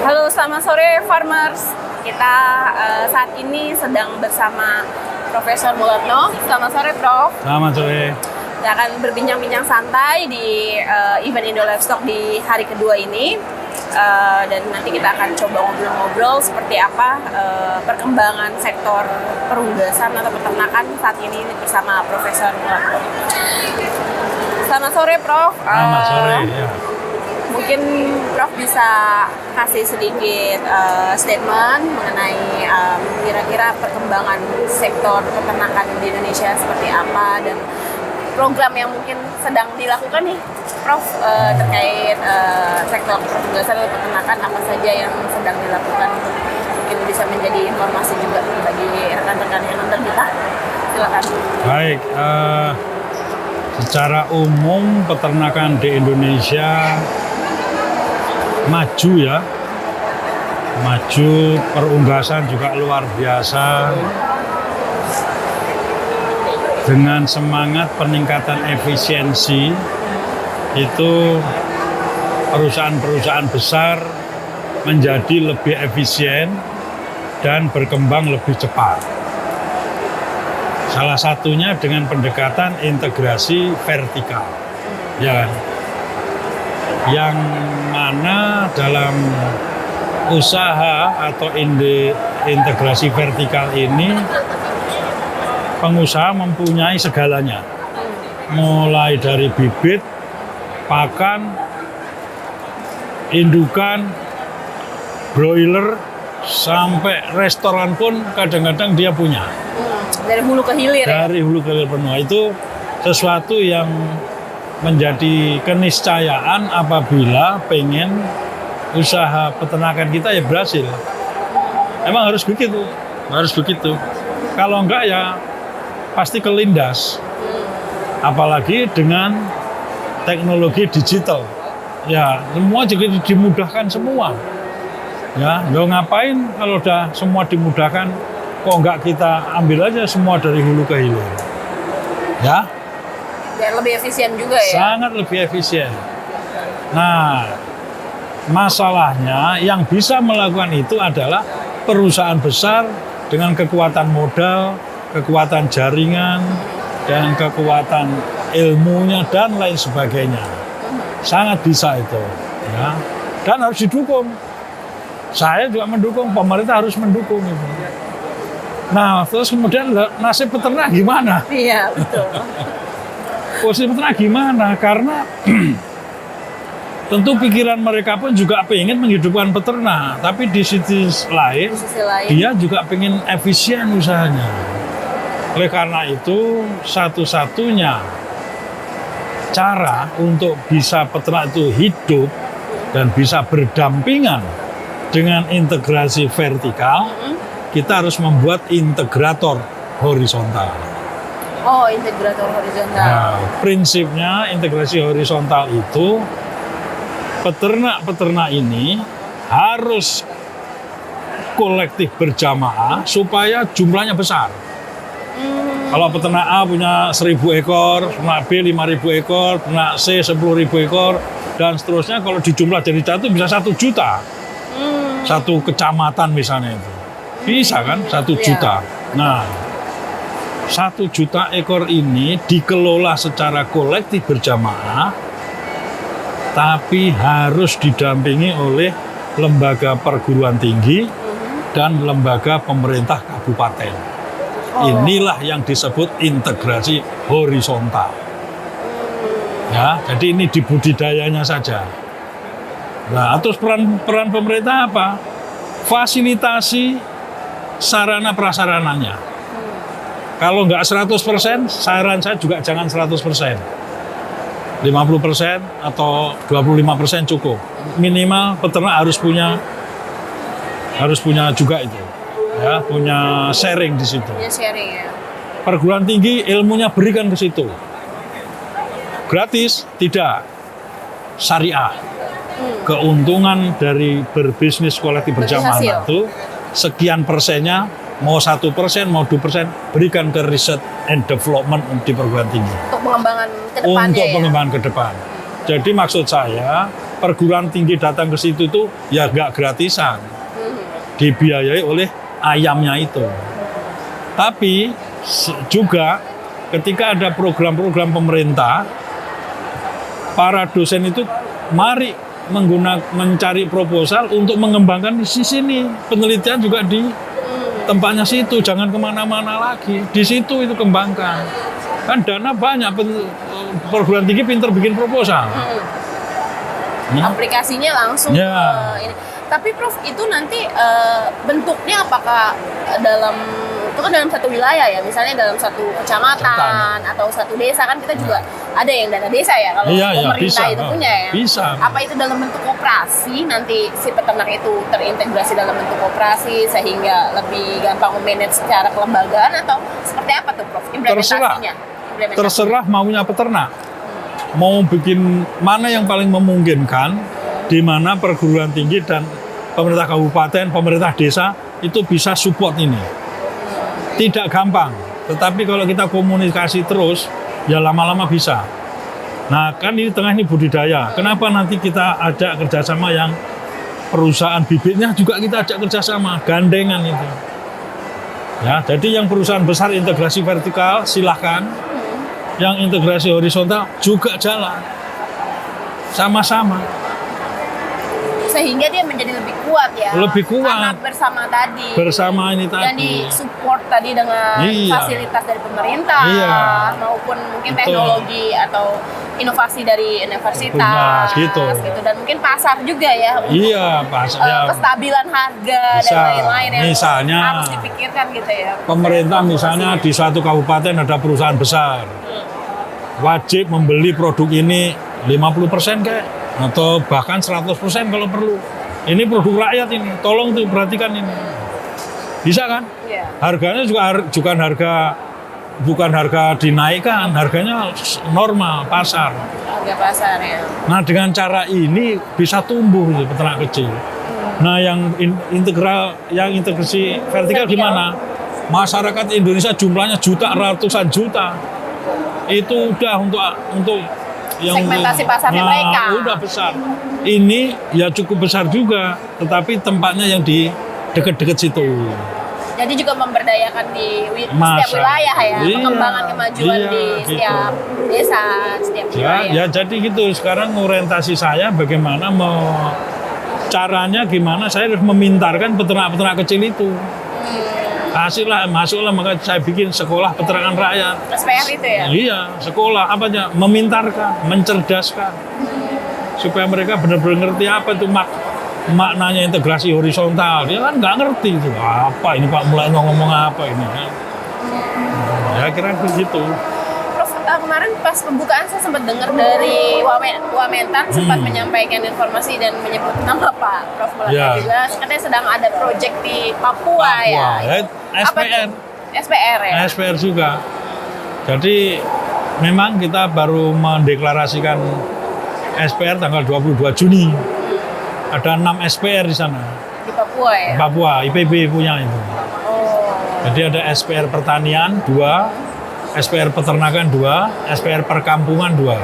Halo, selamat sore farmers. Kita saat ini sedang bersama Profesor Mulatno. Selamat sore, Prof. Selamat sore. Kita akan berbincang-bincang santai di event Indo Livestock di hari kedua ini. Dan nanti kita akan coba ngobrol-ngobrol seperti apa perkembangan sektor perunggasan atau peternakan saat ini bersama Profesor Mulatno. Selamat sore, Prof. Selamat sore. Ya. Mungkin Prof bisa kasih sedikit statement mengenai kira-kira perkembangan sektor peternakan di Indonesia seperti apa dan program yang mungkin sedang dilakukan nih, Prof, terkait sektor perunggasan atau peternakan apa saja yang sedang dilakukan, mungkin bisa menjadi informasi juga bagi rekan-rekan yang nonton kita. Silakan. Baik, secara umum peternakan di Indonesia maju ya, maju, perunggasan juga luar biasa. Dengan semangat peningkatan efisiensi, itu perusahaan-perusahaan besar menjadi lebih efisien dan berkembang lebih cepat. Salah satunya dengan pendekatan integrasi vertikal, ya kan? Yang mana dalam usaha atau integrasi vertikal ini pengusaha mempunyai segalanya, mulai dari bibit, pakan, indukan, broiler, sampai restoran pun kadang-kadang dia punya. Dari hulu ke hilir. Dari hulu ke hilir penuh. Itu sesuatu yang menjadi keniscayaan apabila pengen usaha peternakan kita ya berhasil. Emang harus begitu, harus begitu. Kalau enggak ya pasti kelindas. Apalagi dengan teknologi digital. Ya, semua juga dimudahkan semua. Ya, lo ngapain kalau udah semua dimudahkan, kok enggak kita ambil aja semua dari hulu ke hilir. Ya. Biar lebih efisien juga ya. Sangat lebih efisien. Nah, masalahnya yang bisa melakukan itu adalah perusahaan besar dengan kekuatan modal, kekuatan jaringan, dan kekuatan ilmunya dan lain sebagainya. Sangat bisa itu, ya. Dan harus didukung. Saya juga mendukung, pemerintah harus mendukung itu. Nah, terus kemudian nasib peternak gimana? Iya, betul. Posisi peternak gimana? Karena tentu pikiran mereka pun juga pengen menghidupkan peternak, tapi di sisi lain dia juga pengen efisien usahanya. Oleh karena itu, satu-satunya cara untuk bisa peternak itu hidup dan bisa berdampingan dengan integrasi vertikal, kita harus membuat integrator horizontal. Oh, integrator horizontal. Nah, prinsipnya integrasi horizontal itu peternak-peternak ini harus kolektif berjamaah supaya jumlahnya besar. Kalau peternak A punya 1.000 ekor, peternak B 5.000 ekor, peternak C 10.000 ekor, dan seterusnya kalau dijumlah jadi satu bisa 1 juta. Satu kecamatan misalnya itu. Bisa kan 1 juta. Nah, 1 juta ekor ini dikelola secara kolektif berjamaah, tapi harus didampingi oleh lembaga perguruan tinggi dan lembaga pemerintah kabupaten. Inilah yang disebut integrasi horizontal. Ya, jadi ini di budidayanya saja. Nah, terus peran pemerintah apa? Fasilitasi sarana prasarananya. Kalau nggak 100%, saran saya juga jangan 100%. 50% atau 25% cukup. Minimal peternak harus punya juga itu. Ya, punya sharing di situ. Punya sharing ya. Perguruan tinggi ilmunya berikan ke situ. Gratis? Tidak. Syariah. Keuntungan dari berbisnis kolektif berjamaah itu sekian persennya mau 1%, mau 2%, berikan ke riset and development di perguruan tinggi. Untuk pengembangan ke depannya Untuk ya? pengembangan ke depan. Jadi maksud saya, perguruan tinggi datang ke situ tuh ya nggak gratisan. Dibiayai oleh ayamnya itu. Tapi juga ketika ada program-program pemerintah, para dosen itu mari mencari proposal untuk mengembangkan di sini. Penelitian juga di tempatnya situ, jangan kemana-mana lagi. Di situ itu kembangkan. Kan dana banyak, perguruan tinggi pinter bikin proposal. Aplikasinya langsung Ya. ke ini. Tapi Prof, itu nanti bentuknya apakah itu kan dalam satu wilayah ya, misalnya dalam satu kecamatan atau satu desa, kan kita juga ada yang dana desa ya kalau pemerintah itu punya ya. Bisa. Apa itu dalam bentuk koperasi, nanti si peternak itu terintegrasi dalam bentuk koperasi sehingga lebih gampang memanage secara kelembagaan, atau seperti apa tuh Prof implementasinya? Terserah maunya peternak. Mau bikin mana yang paling memungkinkan, di mana perguruan tinggi dan pemerintah kabupaten, pemerintah desa itu bisa support ini. Tidak gampang, tetapi kalau kita komunikasi terus, ya lama-lama bisa. Nah, kan ini tengah ini budidaya. Kenapa nanti kita ajak kerjasama yang perusahaan bibitnya juga kita ajak kerjasama, gandengan itu. Ya, jadi yang perusahaan besar integrasi vertikal silahkan, yang integrasi horizontal juga jalan, sama-sama. Sehingga dia menjadi lebih kuat ya. Lebih kuat. Karena bersama ini tadi. Dan support tadi dengan fasilitas dari pemerintah maupun mungkin teknologi atau inovasi dari universitas gitu. Dan mungkin pasar juga ya untuk pasar. kestabilan harga dan lain-lain yang misalnya, harus dipikirkan gitu ya. Pemerintah misalnya di suatu kabupaten ada perusahaan besar. Wajib membeli produk ini 50% kayak, atau bahkan 100% kalau perlu. Ini produk rakyat ini, tolong tuh perhatikan ini. Bisa kan? Iya. Harganya juga bukan harga dinaikkan, harganya normal pasar. Harga pasar ya. Nah, dengan cara ini bisa tumbuh peternak kecil. Nah, yang integrasi vertikal gimana? Masyarakat Indonesia jumlahnya ratusan juta. Itu udah untuk yang segmentasi pasarnya mereka udah besar. Ini ya cukup besar juga, tetapi tempatnya yang di dekat-dekat situ. Jadi juga memberdayakan di setiap wilayah ya, pengembangan kemajuan di setiap desa, setiap wilayah. Ya, jadi gitu. Sekarang orientasi saya bagaimana caranya gimana saya harus memintarkan peternak-peternak kecil itu. Masuklah, maka saya bikin sekolah peternakan rakyat. SPR itu ya? Iya, sekolah apanya? Memintarkan, mencerdaskan. Supaya mereka benar-benar ngerti apa itu maknanya integrasi horizontal. Dia kan nggak ngerti itu. Apa ini Pak mulai ngomong apa ini kan? Ya kira begitu. Prof, kemarin pas pembukaan saya sempat dengar dari Wamentan sempat menyampaikan informasi dan menyebut nama Pak Prof Muladi juga, katanya sedang ada proyek di Papua ya. SPR. SPR ya? SPR juga. Jadi memang kita baru mendeklarasikan SPR tanggal 22 Juni. Ada 6 SPR di sana. Di Papua ya? Papua, IPB punya itu. Oh. Jadi ada SPR pertanian 2, SPR peternakan 2, SPR perkampungan 2.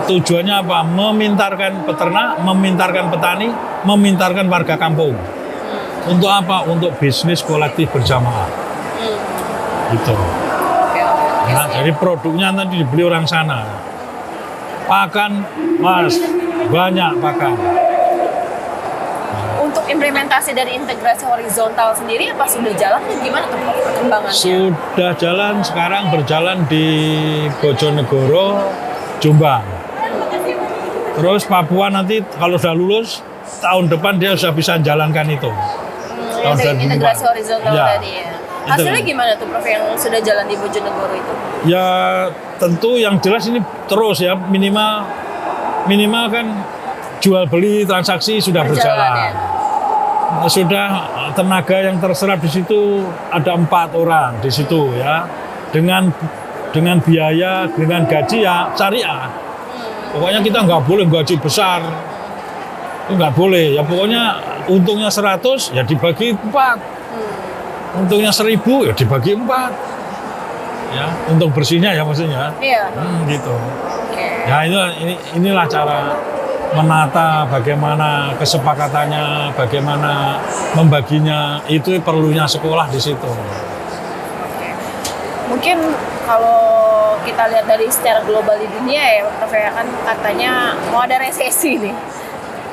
Tujuannya apa? Memintarkan peternak, memintarkan petani, memintarkan warga kampung. Untuk apa? Untuk bisnis kolektif berjamaah. Gitu. Nah, jadi produknya nanti dibeli orang sana. Pakan, Mas, banyak pakan. Untuk implementasi dari integrasi horizontal sendiri apa sudah jalan atau gimana tuh perkembangannya? Sudah jalan, sekarang berjalan di Bojonegoro, Jombang. Terus Papua nanti kalau sudah lulus, tahun depan dia sudah bisa jalankan itu. Integrasi horizontal tadi ya. Hasilnya gimana tuh Prof yang sudah jalan di Bojonegoro itu? Ya tentu yang jelas ini terus ya, minimal kan jual beli transaksi sudah berjalan. Ya? Sudah tenaga yang terserap di situ ada 4 orang di situ ya, dengan biaya, dengan gaji ya syariah. Pokoknya kita nggak boleh gaji besar, nggak boleh. Ya pokoknya untungnya 100 ya dibagi 4. untungnya 1.000 ya dibagi 4. Ya, untung bersihnya ya maksudnya. Iya. Gitu. Oke. Ya inilah cara menata bagaimana kesepakatannya, bagaimana membaginya, itu perlunya sekolah di situ. Mungkin kalau kita lihat dari secara global di dunia ya, Prof, ya kan katanya mau ada resesi nih.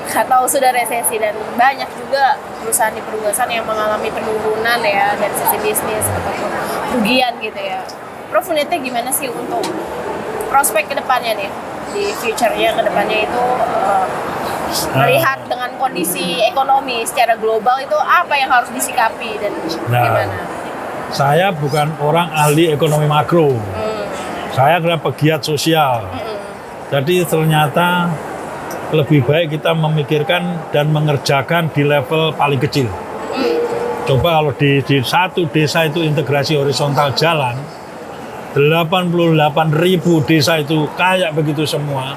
Atau sudah resesi, dan banyak juga perusahaan di perusahaan yang mengalami penurunan ya dari sisi bisnis ataupun kerugian gitu ya. Prof, melihatnya gimana sih untuk prospek kedepannya nih, di future-nya kedepannya itu melihat dengan kondisi ekonomi secara global itu apa yang harus disikapi dan gimana? Saya bukan orang ahli ekonomi makro. Saya adalah pegiat sosial. Jadi ternyata lebih baik kita memikirkan dan mengerjakan di level paling kecil. Coba kalau di satu desa itu integrasi horizontal jalan, 88.000 desa itu kayak begitu semua,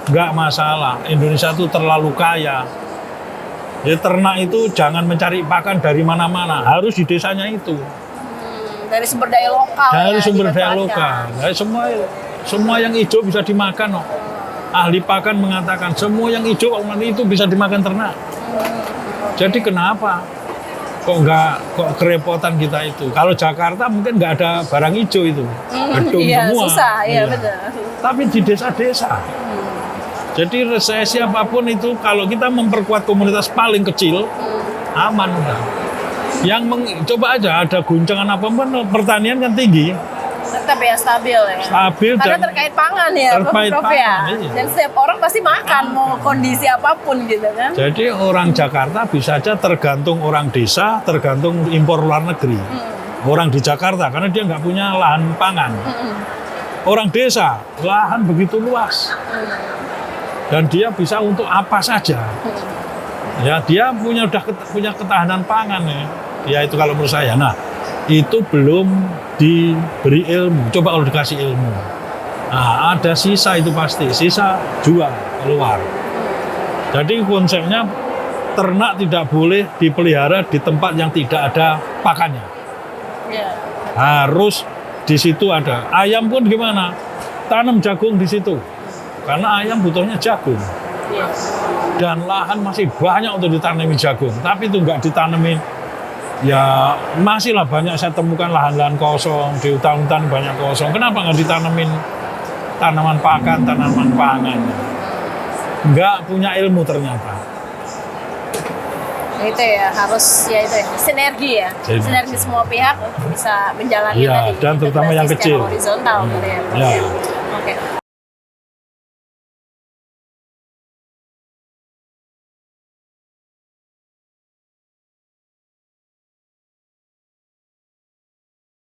nggak masalah. Indonesia itu terlalu kaya. Ya, ternak itu jangan mencari pakan dari mana-mana, harus di desanya itu. Dari sumber daya lokal. Dari ya, sumber daya lokal. Nah, semua yang hijau bisa dimakan. Oh. Ahli pakan mengatakan semua yang hijau itu bisa dimakan ternak. Jadi kenapa kok kerepotan kita itu? Kalau Jakarta mungkin nggak ada barang hijau itu, gedung semua. Susah, iya betul. Tapi di desa-desa. Jadi resesi apapun itu, kalau kita memperkuat komunitas paling kecil, aman udah. Coba aja ada guncangan apapun, pertanian kan tinggi. Tetap ya stabil ya. Stabil. Karena terkait pangan ya, Prof ya. Iya. Dan setiap orang pasti makan mau kondisi apapun gitu kan. Jadi orang Jakarta bisa aja tergantung orang desa, tergantung impor luar negeri. Orang di Jakarta karena dia nggak punya lahan pangan. Orang desa lahan begitu luas. Dan dia bisa untuk apa saja. Ya, dia punya ketahanan pangan ya. Ya itu kalau menurut saya. Nah, itu belum diberi ilmu. Coba kalau dikasih ilmu. Nah, ada sisa itu pasti. Sisa jual keluar. Jadi konsepnya ternak tidak boleh dipelihara di tempat yang tidak ada pakannya. Harus di situ ada. Ayam pun gimana? Tanam jagung di situ. Karena ayam butuhnya jagung. Dan lahan masih banyak untuk ditanami jagung. Tapi itu nggak ditanami. Ya masih lah banyak saya temukan lahan-lahan kosong. Di hutan-hutan banyak kosong. Kenapa nggak ditanemin tanaman pakan, tanaman pangan? Nggak punya ilmu ternyata. Itu ya, harus ya itu ya, sinergi ya. Sinergi semua pihak untuk bisa menjalani ya, dan terutama yang kecil. Horizontal gitu ya. Ya. Oke.